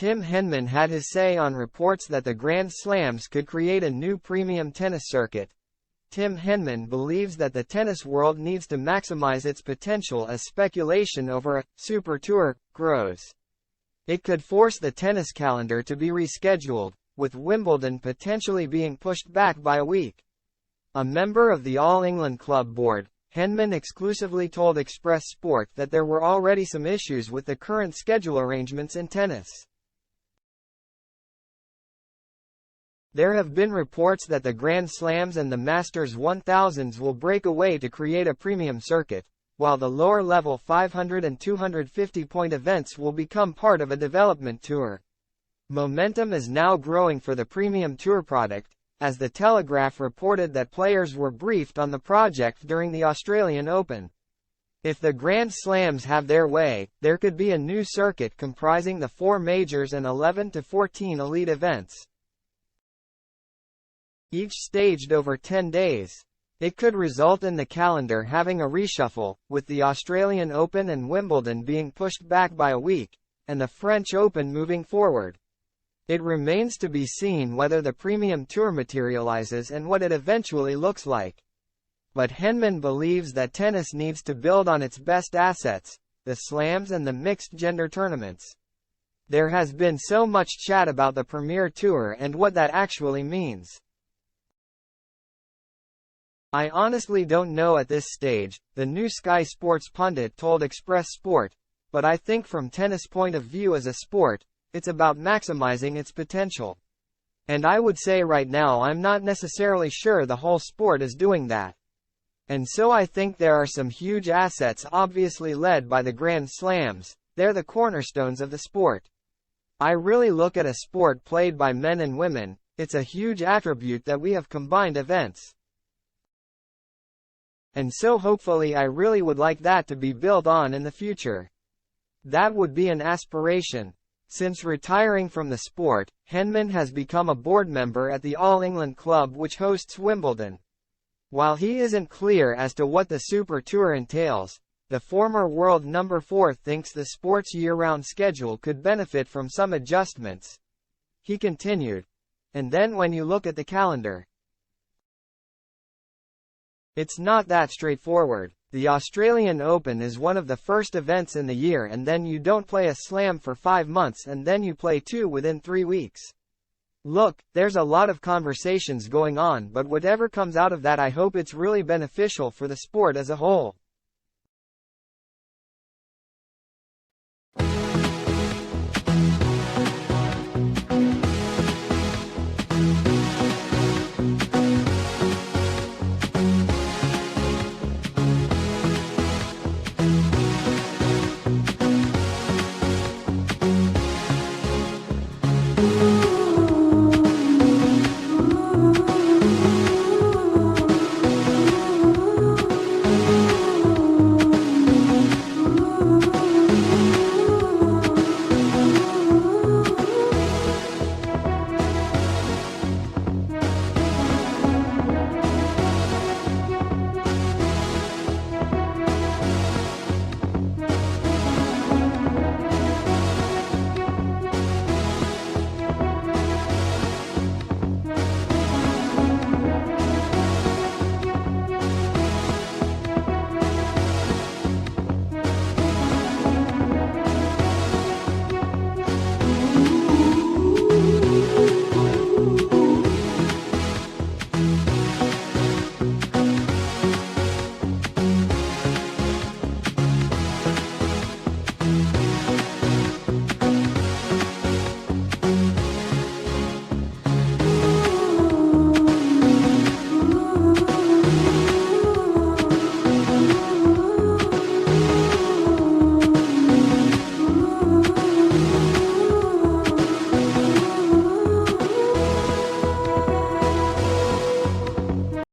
Tim Henman had his say on reports that the Grand Slams could create a new premium tennis circuit. Tim Henman believes that the tennis world needs to maximize its potential as speculation over a Super Tour grows. It could force the tennis calendar to be rescheduled, with Wimbledon potentially being pushed back by a week. A member of the All England Club board, Henman exclusively told Express Sport that there were already some issues with the current schedule arrangements in tennis. There have been reports that the Grand Slams and the Masters 1000s will break away to create a premium circuit, while the lower-level 500 and 250-point events will become part of a development tour. Momentum is now growing for the premium tour product, as the Telegraph reported that players were briefed on the project during the Australian Open. If the Grand Slams have their way, there could be a new circuit comprising the 4 majors and 11 to 14 elite events, each staged over 10 days. It could result in the calendar having a reshuffle, with the Australian Open and Wimbledon being pushed back by a week, and the French Open moving forward. It remains to be seen whether the premium tour materializes and what it eventually looks like. But Henman believes that tennis needs to build on its best assets, the slams and the mixed-gender tournaments. There has been so much chat about the Premier Tour and what that actually means. I honestly don't know at this stage, the new Sky Sports pundit told Express Sport, but I think from tennis' point of view as a sport, it's about maximizing its potential. And I would say right now I'm not necessarily sure the whole sport is doing that. And so I think there are some huge assets obviously led by the Grand Slams, they're the cornerstones of the sport. I really look at a sport played by men and women, it's a huge attribute that we have combined events. And so hopefully I really would like that to be built on in the future. That would be an aspiration. Since retiring from the sport, Henman has become a board member at the All England Club which hosts Wimbledon. While he isn't clear as to what the Super Tour entails, the former world number 4 thinks the sport's year-round schedule could benefit from some adjustments. He continued. And then when you look at the calendar, it's not that straightforward. The Australian Open is one of the first events in the year and then you don't play a slam for 5 months and then you play 2 within 3 weeks. Look, there's a lot of conversations going on, but whatever comes out of that I hope it's really beneficial for the sport as a whole.